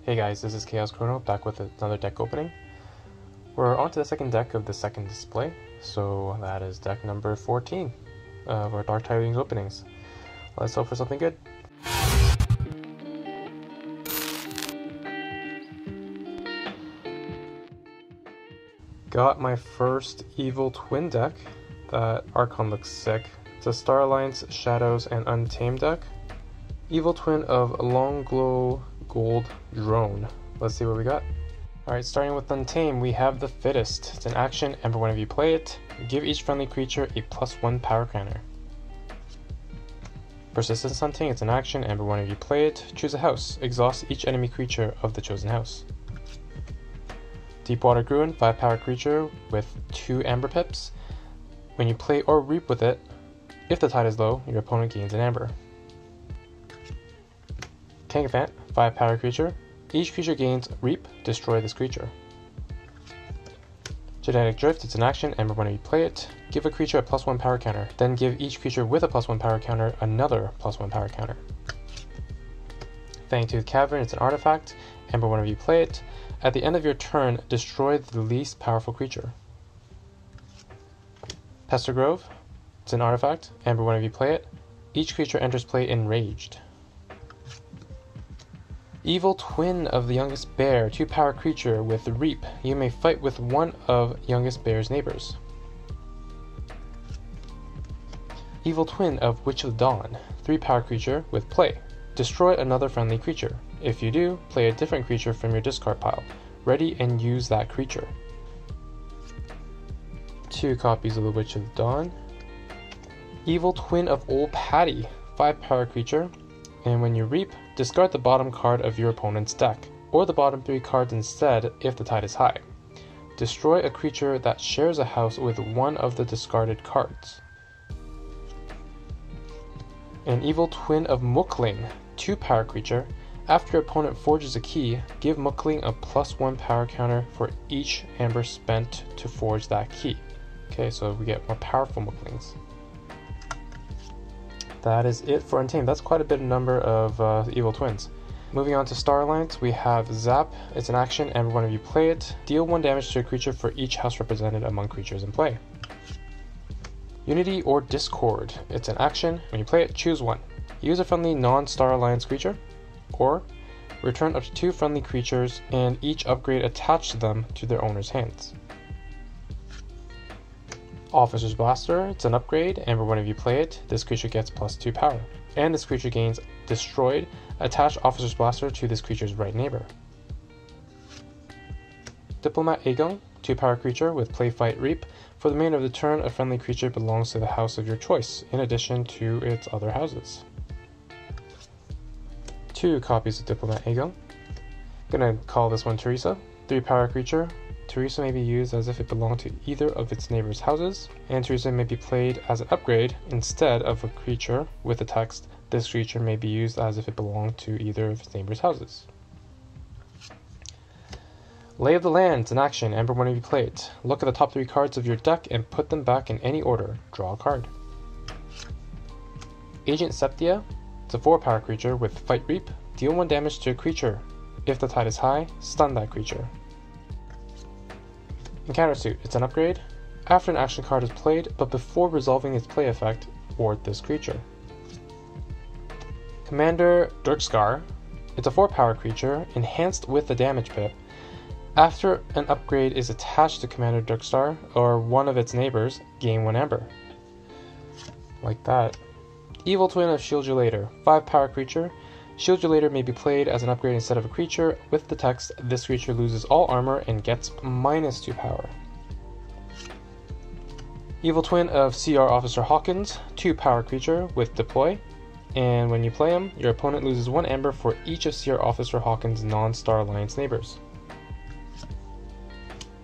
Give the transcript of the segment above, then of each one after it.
Hey guys, this is Chaos Chrono back with another deck opening. We're on to the second deck of the second display, so that is deck number 14 of our Dark Tidings openings. Let's hope for something good. Got my first Evil Twin deck. That Archon looks sick. It's a Star Alliance, Shadows, and Untamed deck. Evil Twin of Long Glow Gold Drone. Let's see what we got. Alright, starting with Untamed, we have the Fittest. It's an action, Aember whenever you play it. Give each friendly creature a +1 power counter. Persistence Hunting, it's an action, Aember whenever you play it. Choose a house. Exhaust each enemy creature of the chosen house. Deepwater Gruin, 5 power creature with 2 Aember pips. When you play or reap with it, if the tide is low, your opponent gains an Aember. Kangafant, 5 power creature. Each creature gains reap, destroy this creature. Genetic Drift, it's an action, Aember whenever you play it. Give a creature a +1 power counter, then give each creature with a +1 power counter another +1 power counter. Fangtooth Cavern, it's an artifact, Aember whenever you play it. At the end of your turn, destroy the least powerful creature. Pester Grove, it's an artifact, Aember whenever you play it. Each creature enters play enraged. Evil Twin of the Youngest Bear, 2 power creature with Reap. You may fight with one of Youngest Bear's neighbors. Evil Twin of Witch of the Dawn, 3 power creature with Play. Destroy another friendly creature. If you do, play a different creature from your discard pile. Ready and use that creature. 2 copies of the Witch of the Dawn. Evil Twin of Old Patty, 5 power creature. And when you reap, discard the bottom card of your opponent's deck, or the bottom 3 cards instead if the tide is high. Destroy a creature that shares a house with one of the discarded cards. An Evil Twin of Mookling, 2 power creature. After your opponent forges a key, give Mookling a +1 power counter for each Aember spent to forge that key. Okay, so we get more powerful Mooklings. That is it for Untamed. That's quite a bit of number of Evil Twins. Moving on to Star Alliance, we have Zap. It's an action, and whenever you play it, deal 1 damage to a creature for each house represented among creatures in play. Unity or Discord. It's an action. When you play it, choose one. Use a friendly non-Star Alliance creature, or return up to 2 friendly creatures and each upgrade attached to them to their owner's hands. Officer's Blaster, it's an upgrade, and whenever you play it, this creature gets +2 power. And this creature gains Destroyed. Attach Officer's Blaster to this creature's right neighbor. Diplomat Aegon, 2 power creature with Play Fight Reap. For the remainder of the turn, a friendly creature belongs to the house of your choice, in addition to its other houses. 2 copies of Diplomat Aegon. Gonna call this one Teresa, 3 power creature. Teresa may be used as if it belonged to either of its neighbor's houses, and Teresa may be played as an upgrade instead of a creature with the text, this creature may be used as if it belonged to either of its neighbor's houses. Lay of the Land, it's an action, Aember whenever you play it. Look at the top 3 cards of your deck and put them back in any order. Draw a card. Agent Septia, it's a 4 power creature with Fight Reap. Deal 1 damage to a creature. If the tide is high, stun that creature. Encounter Suit, it's an upgrade. After an action card is played, but before resolving its play effect, ward this creature. Commander Dirkscar, it's a 4 power creature, enhanced with the damage pip. After an upgrade is attached to Commander Dirkstar, or one of its neighbors, gain 1 Aember. Like that. Evil Twin of Shield You Later, 5 power creature. Shield You Later may be played as an upgrade instead of a creature. With the text, this creature loses all armor and gets -2 power. Evil Twin of CR Officer Hawkins, 2 power creature with Deploy. And when you play him, your opponent loses 1 Aember for each of CR Officer Hawkins' non-Star Alliance neighbors.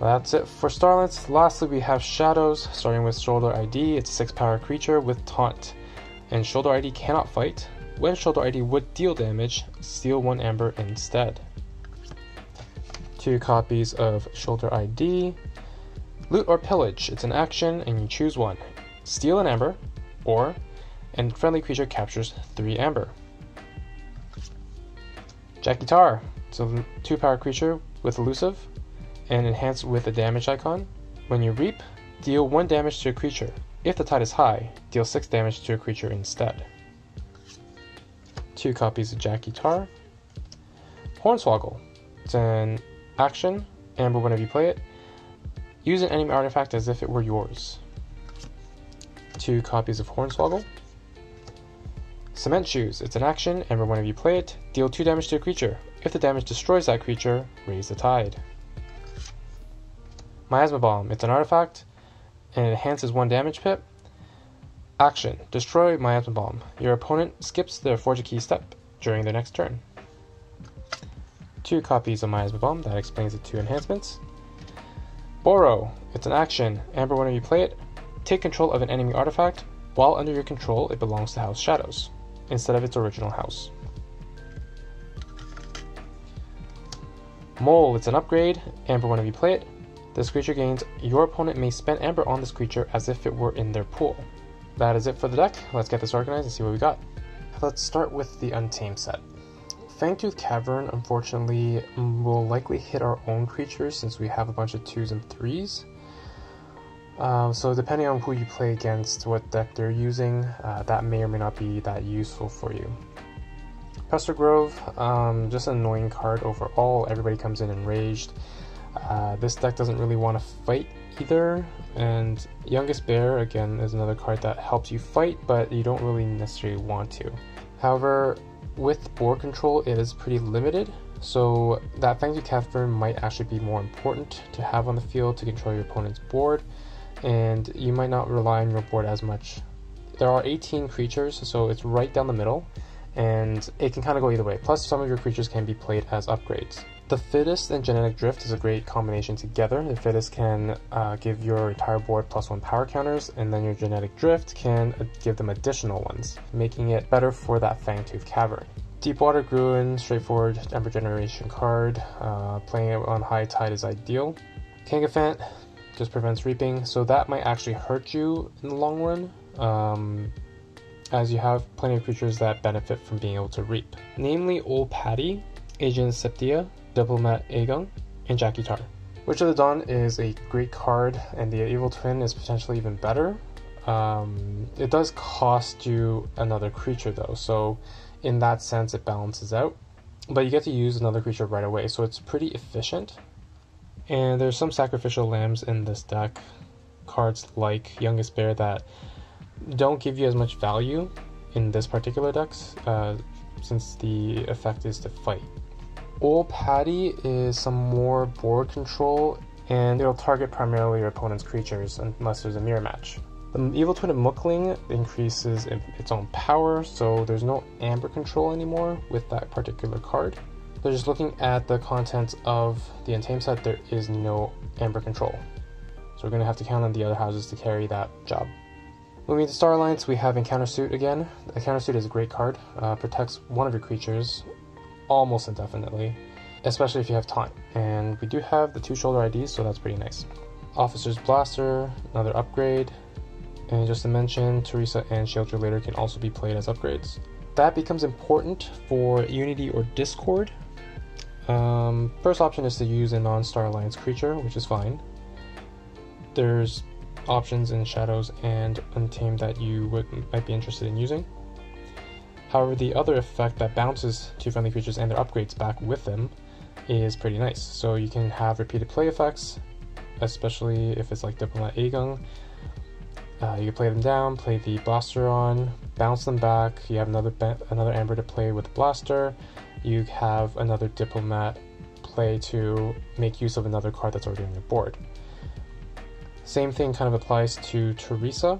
That's it for Star Alliance. Lastly, we have Shadows, starting with Shoulder ID. It's a 6 power creature with Taunt. And Shoulder ID cannot fight. When Shoulder ID would deal damage, steal 1 Aember instead. 2 copies of Shoulder ID. Loot or Pillage, it's an action and you choose one. Steal an Aember, or friendly creature captures 3 Aember. Jackie Tar, It's a 2-power creature with elusive and enhanced with a damage icon. When you reap, deal 1 damage to a creature. If the tide is high, deal 6 damage to a creature instead. 2 copies of Jackie Tar. Hornswoggle. It's an action, Amber whenever you play it. Use an enemy artifact as if it were yours. 2 copies of Hornswoggle. Cement Shoes. It's an action, Amber whenever you play it. Deal 2 damage to a creature. If the damage destroys that creature, raise the tide. Miasma Bomb. It's an artifact, and it enhances 1 damage pip. Action. Destroy Miasma Bomb. Your opponent skips their Forge a Key step during their next turn. 2 copies of Miasma Bomb. That explains the 2 enhancements. Boro. It's an action. Amber, whenever you play it, take control of an enemy artifact. While under your control, it belongs to House Shadows, instead of its original house. Mole. It's an upgrade. Amber, whenever you play it, this creature gains, your opponent may spend Amber on this creature as if it were in their pool. That is it for the deck. Let's get this organized and see what we got. Let's start with the Untamed set. Fangtooth Cavern, unfortunately, will likely hit our own creatures since we have a bunch of 2s and 3s. So depending on who you play against, what deck they're using, that may or may not be that useful for you. Pester Grove, just an annoying card overall. Everybody comes in enraged. This deck doesn't really want to fight either, and Youngest Bear, again, is another card that helps you fight, but you don't really necessarily want to. However, with board control, it is pretty limited, so that Fangtooth Cavern might actually be more important to have on the field to control your opponent's board, and you might not rely on your board as much. There are 18 creatures, so it's right down the middle, and it can kind of go either way. Plus, some of your creatures can be played as upgrades. The Fittest and Genetic Drift is a great combination together. The Fittest can give your entire board +1 power counters, and then your Genetic Drift can give them additional ones, making it better for that Fangtooth Cavern. Deepwater Gruin, straightforward Ember Generation card. Playing it on high tide is ideal. Kangafant just prevents reaping, so that might actually hurt you in the long run, as you have plenty of creatures that benefit from being able to reap. Namely Old Patty, Agent Septia, Diplomat Aegon, and Jackie Tar. Witch of the Dawn is a great card, and the Evil Twin is potentially even better. It does cost you another creature though, so in that sense it balances out. But you get to use another creature right away, so it's pretty efficient. And there's some Sacrificial Lambs in this deck, cards like Youngest Bear, that don't give you as much value in this particular deck, since the effect is to fight. Old Patty is some more board control, and it'll target primarily your opponent's creatures unless there's a mirror match. The Evil Twin of Mookling increases its own power, so there's no Amber control anymore with that particular card. So just looking at the contents of the Untamed set, there is no Amber control. So we're going to have to count on the other houses to carry that job. Moving to Star Alliance, we have Encounter Suit again. Encounter Suit is a great card. Protects one of your creatures almost indefinitely, especially if you have time. And we do have the 2 shoulder IDs, so that's pretty nice. Officer's Blaster, another upgrade. And just to mention, Teresa and Shield Relator can also be played as upgrades. That becomes important for Unity or Discord. First option is to use a non-Star Alliance creature, which is fine. There's options in Shadows and Untamed that you might be interested in using. However, the other effect that bounces 2 friendly creatures and their upgrades back with them is pretty nice. So you can have repeated play effects, especially if it's like Diplomat Aegon. You can play them down, play the Blaster on, bounce them back. You have another Amber to play with the Blaster. You have another Diplomat play to make use of another card that's already on your board. Same thing kind of applies to Teresa,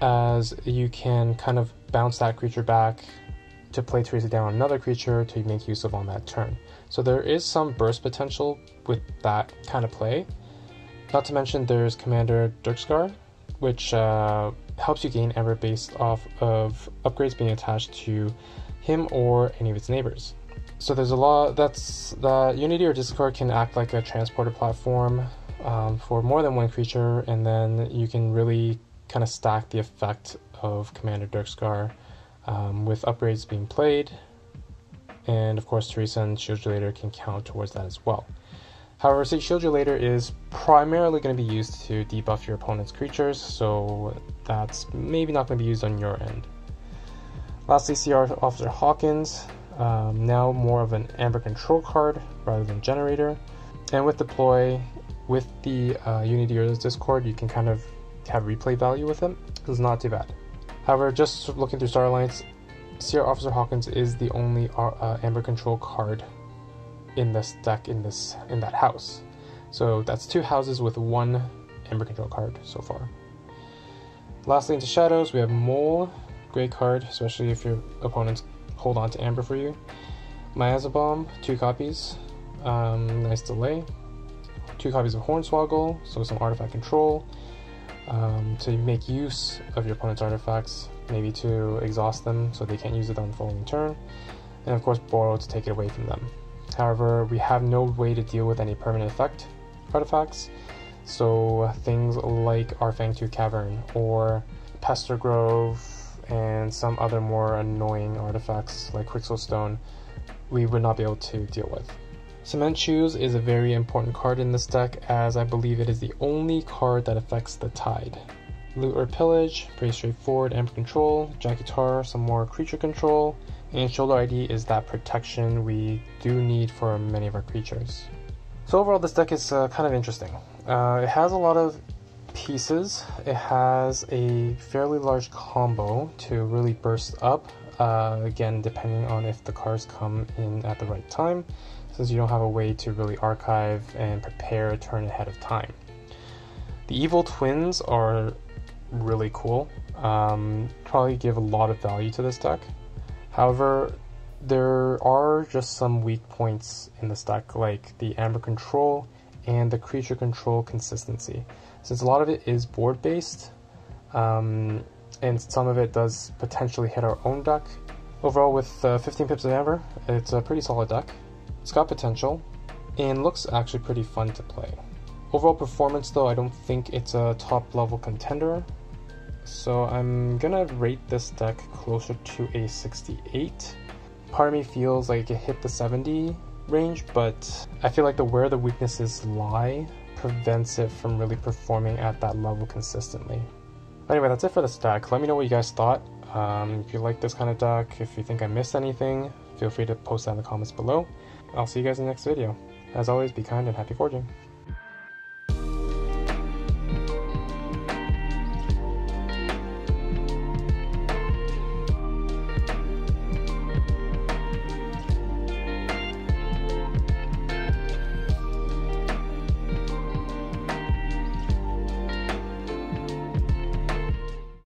as you can kind of bounce that creature back to play Teresa down on another creature to make use of on that turn. So there is some burst potential with that kind of play. Not to mention there's Commander Dirkscar, which helps you gain Amber based off of upgrades being attached to him or any of its neighbors. So there's a lot that's the Unity or Discord can act like a transporter platform for more than one creature, and then you can really kind of stack the effect of Commander Dirkscar with upgrades being played. and of course Teresa and Shield You Later can count towards that as well. However, Shield You Later is primarily going to be used to debuff your opponent's creatures, so that's maybe not going to be used on your end. Lastly, CR Officer Hawkins, now more of an Aember control card rather than generator. And with Deploy, with the Unity or Discord, you can kind of have replay value with him. It's not too bad. However, just looking through Star Alliance, CR Officer Hawkins is the only Aember control card in this deck in that house. So that's 2 houses with 1 Aember control card so far. Lastly, into Shadows, we have Mole, great card, especially if your opponents hold on to Aember for you. Miasma Bomb, 2 copies, nice delay. 2 copies of Hornswoggle, so some artifact control, to make use of your opponent's artifacts, maybe to exhaust them so they can't use it on the following turn, and of course Borrow to take it away from them. However, we have no way to deal with any permanent effect artifacts, so things like our Fangtooth Cavern or Pester Grove and some other more annoying artifacts like Quixel Stone, we would not be able to deal with. Cement Shoes is a very important card in this deck, as I believe it is the only card that affects the tide. Loot or Pillage, pretty straightforward. Aember control, Jackie Tar, some more creature control, and Shoulder ID is that protection we do need for many of our creatures. So overall, this deck is kind of interesting. It has a lot of pieces. It has a fairly large combo to really burst up, again depending on if the cards come in at the right time, since you don't have a way to really archive and prepare a turn ahead of time. The Evil Twins are really cool, probably give a lot of value to this deck. However, there are just some weak points in this deck, like the Aember control and the creature control consistency. Since a lot of it is board based, and some of it does potentially hit our own deck. Overall, with 15 pips of Aember, it's a pretty solid deck. It's got potential, and looks actually pretty fun to play. Overall performance though, I don't think it's a top level contender, so I'm gonna rate this deck closer to a 68. Part of me feels like it hit the 70 range, but I feel like where the weaknesses lie prevents it from really performing at that level consistently. Anyway, that's it for this deck. Let me know what you guys thought. If you like this kind of deck, if you think I missed anything, feel free to post that in the comments below. I'll see you guys in the next video. As always, be kind and happy forging.